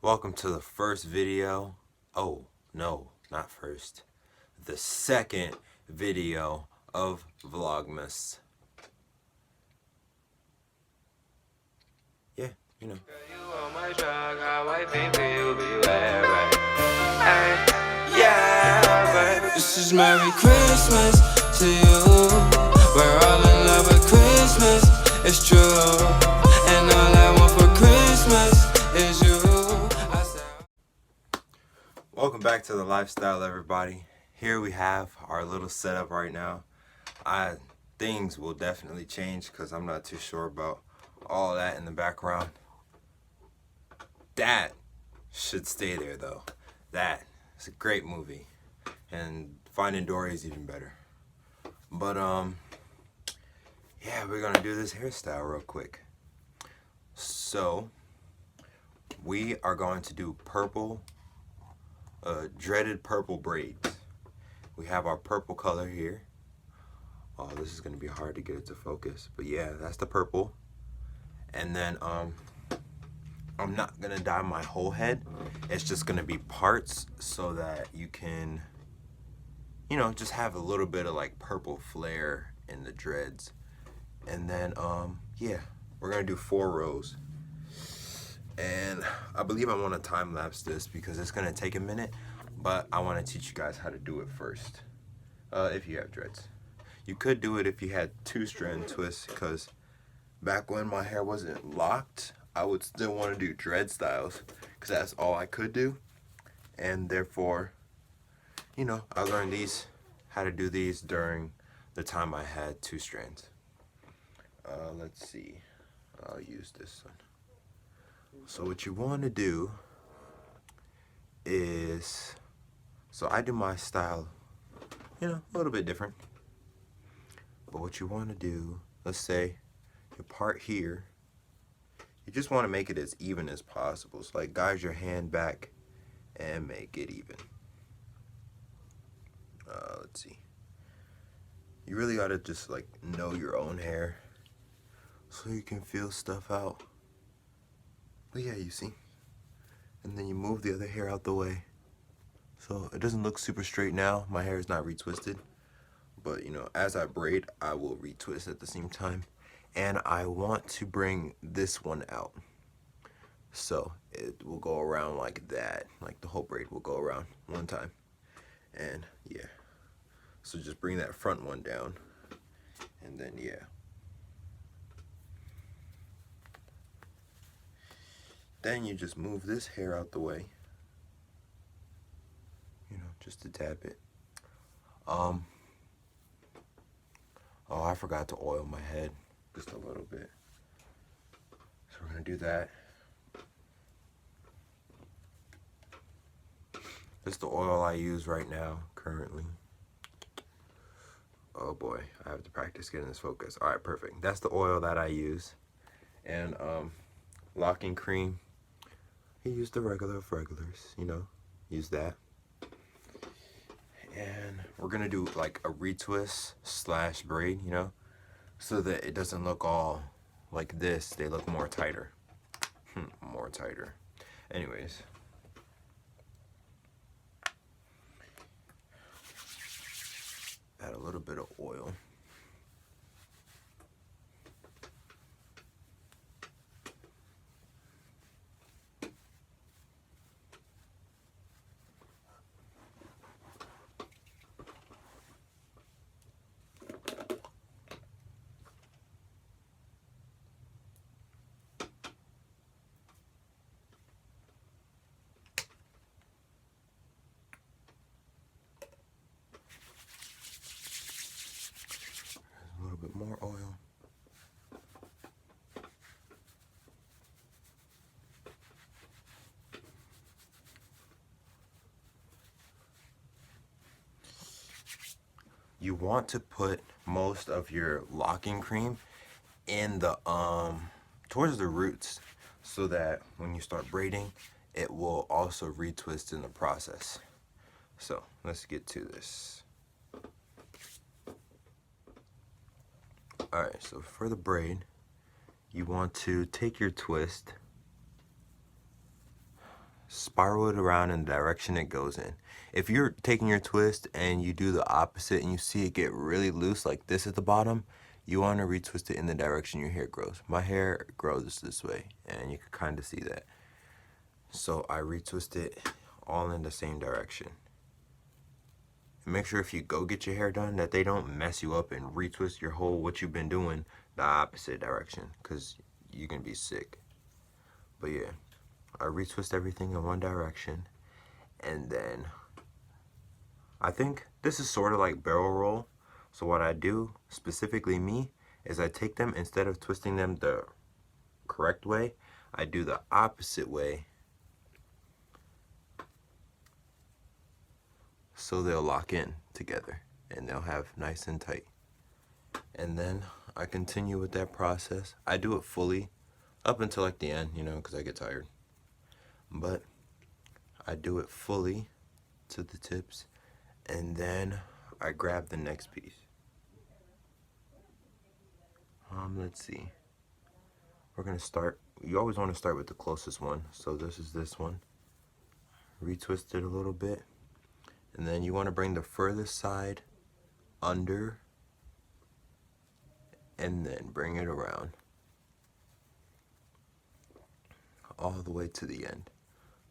Welcome to the first video. Oh, no, not first. The second video of Vlogmas. Yeah, you know. This is Merry Christmas to you. We're all in love with Christmas, it's true. And all I want for Christmas is you. Welcome back to the lifestyle, everybody. Here we have our little setup right now. Things will definitely change because I'm not too sure about all that in the background. That should stay there though. That is a great movie, and Finding Dory is even better. But yeah, we're gonna do this hairstyle real quick. So we are going to do purple, dreaded purple braids. We have our purple color here. Oh, this is gonna be hard to get it to focus, but yeah, that's the purple. And then I'm not gonna dye my whole head. It's just gonna be parts so that you can, you know, just have a little bit of like purple flare in the dreads. And then yeah, we're gonna do 4 rows. And I believe I want to time lapse this because it's gonna take a minute, but I want to teach you guys how to do it first. If you have dreads, you could do it if you had 2-strand twists, because back when my hair wasn't locked, I would still want to do dread styles because that's all I could do. And therefore, you know, I learned how to do these during the time I had 2 strands. Let's see, I'll use this one. So what you want to do is, so I do my style, you know, a little bit different. But what you want to do, let's say your part here, you just want to make it as even as possible. So like guide your hand back and make it even. Let's see. You really got to just like know your own hair so you can feel stuff out. But yeah, you see. And then you move the other hair out the way. So it doesn't look super straight now. My hair is not retwisted. But you know, as I braid, I will retwist at the same time. And I want to bring this one out. So it will go around like that. Like the whole braid will go around one time. And yeah. So just bring that front one down. And then yeah. Then you just move this hair out the way. You know, just to tap it. Oh, I forgot to oil my head just a little bit. So we're gonna do that. This is the oil I use right now, currently. Oh boy, I have to practice getting this focus. All right, perfect. That's the oil that I use. And locking cream. You use the regular of regulars, you know, use that. And we're gonna do like a retwist / braid, you know, so that it doesn't look all like this. They look more tighter. More tighter. Anyways. Add a little bit of oil. A little bit more oil. You want to put most of your locking cream in the towards the roots, so that when you start braiding, it will also retwist in the process. So let's get to this. Alright, so for the braid, you want to take your twist spiral it around in the direction it goes in. If you're taking your twist and you do the opposite and you see it get really loose like this at the bottom, you want to retwist it in the direction your hair grows. My hair grows this way, and you can kind of see that. So I retwist it all in the same direction. And make sure if you go get your hair done that they don't mess you up and retwist your whole what you've been doing the opposite direction, because you can be sick. But yeah, I retwist everything in one direction, and then I think this is sort of like barrel roll. So what I do, specifically me, is I take them, instead of twisting them the correct way, I do the opposite way, so they'll lock in together and they'll have nice and tight. And then I continue with that process. I do it fully up until like the end, you know, because I get tired. But I do it fully to the tips, and then I grab the next piece. Let's see. We're gonna start. You always want to start with the closest one. So this is this one. Retwist it a little bit, and then you want to bring the furthest side under, and then bring it around all the way to the end,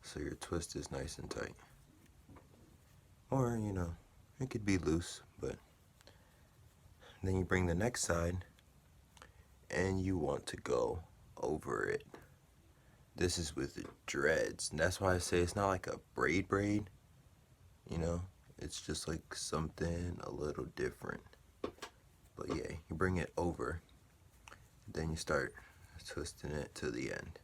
so your twist is nice and tight. Or, you know, it could be loose, but then you bring the next side and you want to go over it. This is with the dreads, and that's why I say it's not like a braid, you know, it's just like something a little different. But yeah, you bring it over, then you start twisting it to the end.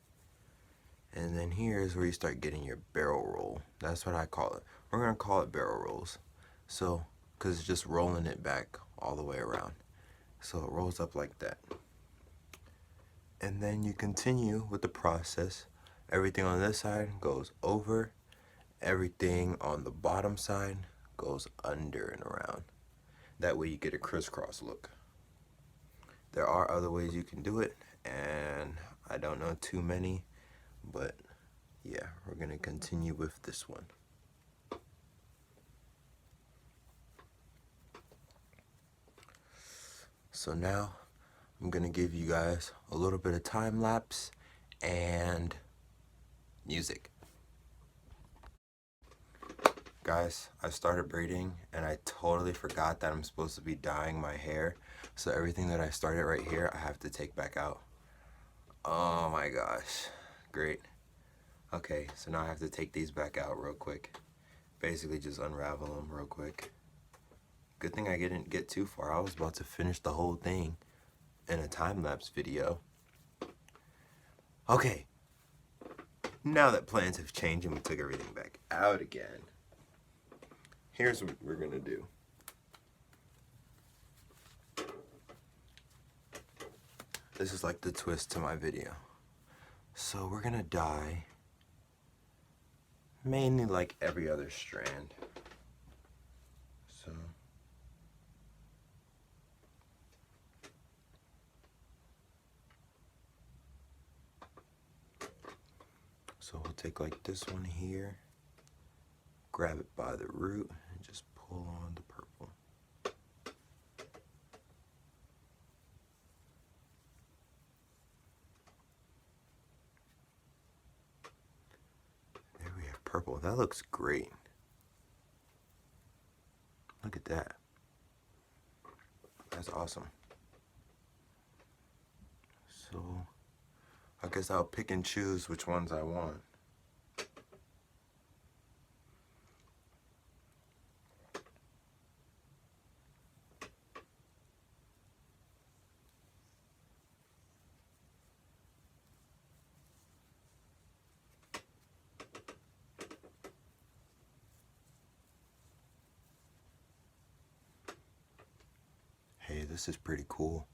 And then here is where you start getting your barrel roll. That's what I call it. We're gonna call it barrel rolls. So, cause it's just rolling it back all the way around. So it rolls up like that. And then you continue with the process. Everything on this side goes over. Everything on the bottom side goes under and around. That way you get a crisscross look. There are other ways you can do it, and I don't know too many, but yeah, we're gonna continue with this one. So now I'm gonna give you guys a little bit of time lapse and music. Guys, I started braiding and I totally forgot that I'm supposed to be dyeing my hair. So everything that I started right here, I have to take back out. Oh my gosh, great. Okay, so now I have to take these back out real quick. Basically just unravel them real quick. Good thing I didn't get too far. I was about to finish the whole thing in a time-lapse video. Okay, now that plans have changed and we took everything back out again, here's what we're gonna do. This is like the twist to my video. So we're gonna dye mainly like every other strand. So we'll take like this one here, grab it by the root, and just pull on the purple. There we have purple. That looks great. Look at that. That's awesome. So I guess I'll pick and choose which ones I want. Hey, this is pretty cool.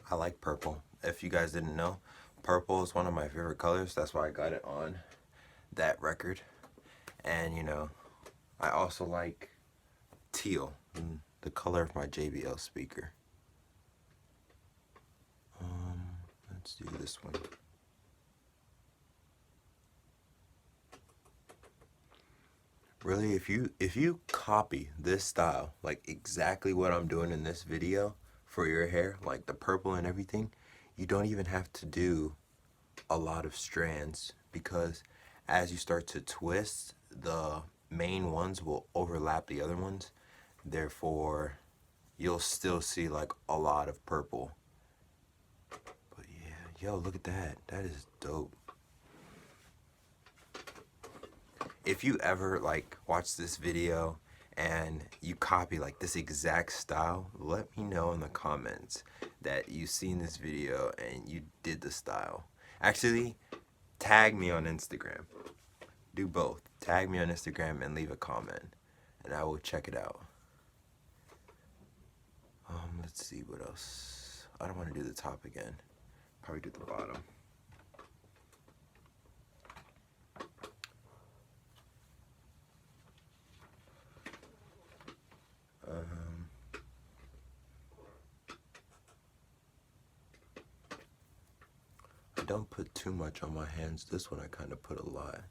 I like purple. If you guys didn't know, purple is one of my favorite colors. That's why I got it on that record. And you know, I also like teal, the color of my JBL speaker. Let's do this one. really, if you copy this style, like exactly what I'm doing in this video for your hair, like the purple and everything, you don't even have to do a lot of strands, because as you start to twist, the main ones will overlap the other ones. Therefore, you'll still see like a lot of purple. But yeah, yo, look at that. That is dope. If you ever like watch this video and you copy like this exact style, let me know in the comments that you've seen this video and you did the style. Actually, tag me on Instagram. Do both. Tag me on Instagram and leave a comment, and I will check it out. Let's see what else. I don't want to do the top again. Probably do the bottom. I don't put too much on my hands. This one I kind of put a lot.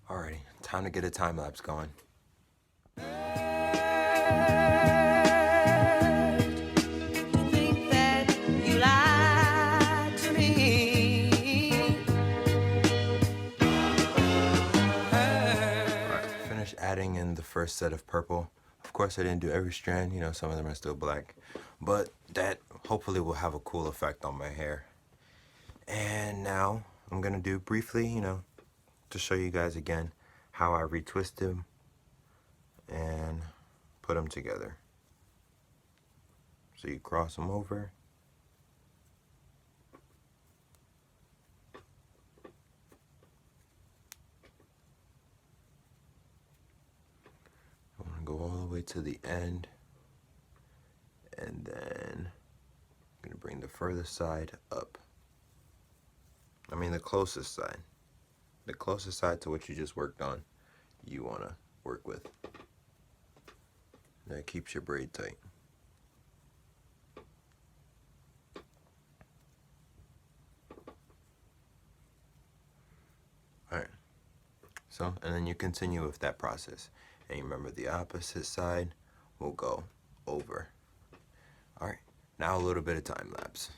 Alrighty, time to get a time lapse going. Adding in the first set of purple. Of course, I didn't do every strand, you know, some of them are still black, but that hopefully will have a cool effect on my hair. And now I'm gonna do briefly, you know, to show you guys again how I retwist them and put them together. So you cross them over. Go all the way to the end, and then I'm going to bring the furthest side up. I mean the closest side. The closest side to what you just worked on, you want to work with. That keeps your braid tight. Alright, so, and then you continue with that process. And remember, the opposite side will go over. Alright, now a little bit of time lapse.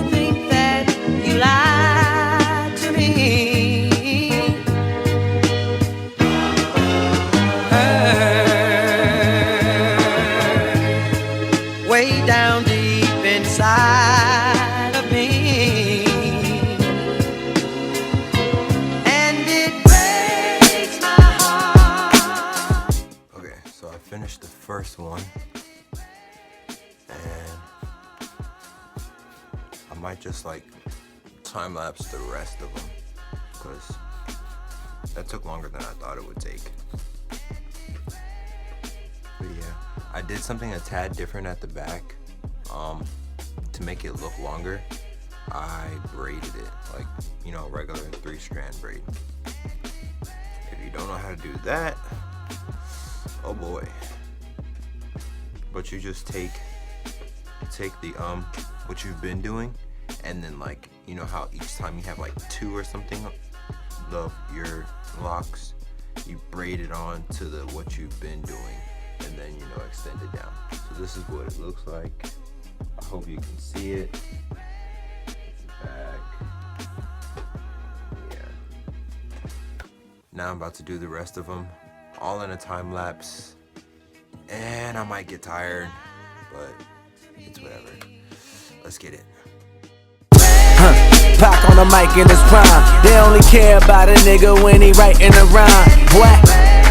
Think that you lied to me. Way down deep inside of me. Finished the first one, and I might just like time lapse the rest of them, because that took longer than I thought it would take. But yeah, I did something a tad different at the back. To make it look longer, I braided it like, you know, regular 3-strand braid. If you don't know how to do that, oh boy. But you just take the what you've been doing, and then, like, you know how each time you have like 2 or something of your locks, you braid it on to the what you've been doing, and then, you know, extend it down. So this is what it looks like. I hope you can see it. Back. Yeah. Now I'm about to do the rest of them, all in a time lapse, and I might get tired, but it's whatever. Let's get it. Pac on the mic in his prime. They only care about a nigga when he writing a rhyme. What?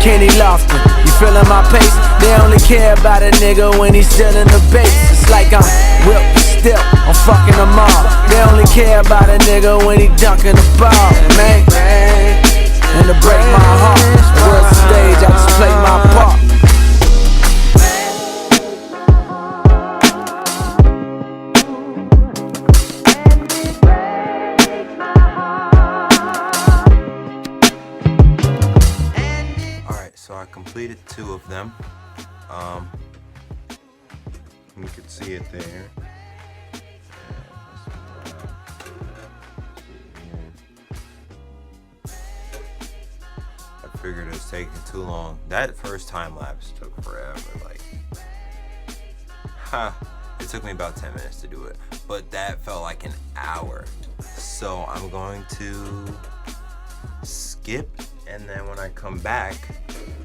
Kenny Lofton, you feeling my pace? They only care about a nigga when he's still in the base. It's like I'm whipped still, I'm fucking them all. They only care about a nigga when he dunking the ball, man. And to break my heart, the world's stage, I just play my part. them. You can see it there. I figured it was taking too long. That first time lapse took forever. Like, it took me about 10 minutes to do it, but that felt like an hour. So I'm going to skip, and then when I come back,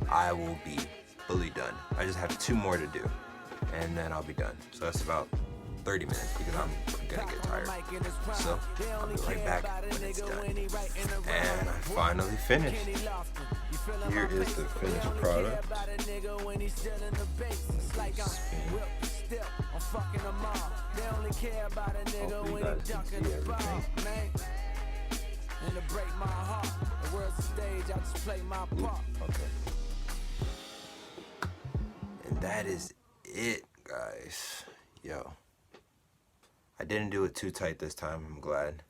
I will be fully done. I just have 2 more to do, and then I'll be done. So that's about 30 minutes because I'm gonna get tired. So I'll be right back when it's done. And I finally finished. Here is the finished product. Hopefully you guys can see everything. Okay. And that is it, guys. Yo. I didn't do it too tight this time, I'm glad.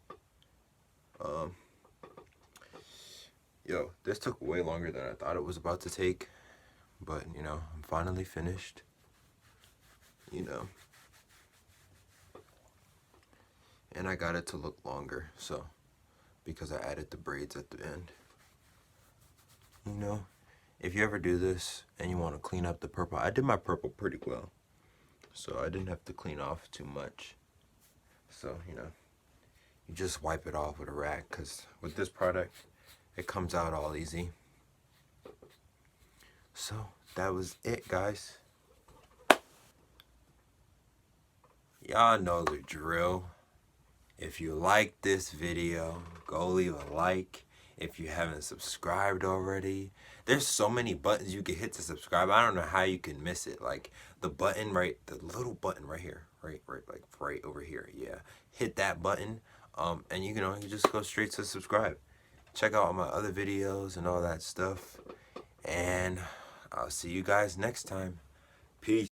Yo, this took way longer than I thought it was about to take. But, you know, I'm finally finished. You know. And I got it to look longer, so, because I added the braids at the end. You know, if you ever do this and you want to clean up the purple, I did my purple pretty well. So I didn't have to clean off too much. So, you know, you just wipe it off with a rag, because with this product, it comes out all easy. So, that was it, guys. Y'all know the drill. If you like this video, go leave a like. If you haven't subscribed already, there's so many buttons you can hit to subscribe. I don't know how you can miss it. Like the button right, the little button right here, right over here. Yeah, hit that button, and you can just go straight to subscribe. Check out all my other videos and all that stuff, and I'll see you guys next time. Peace.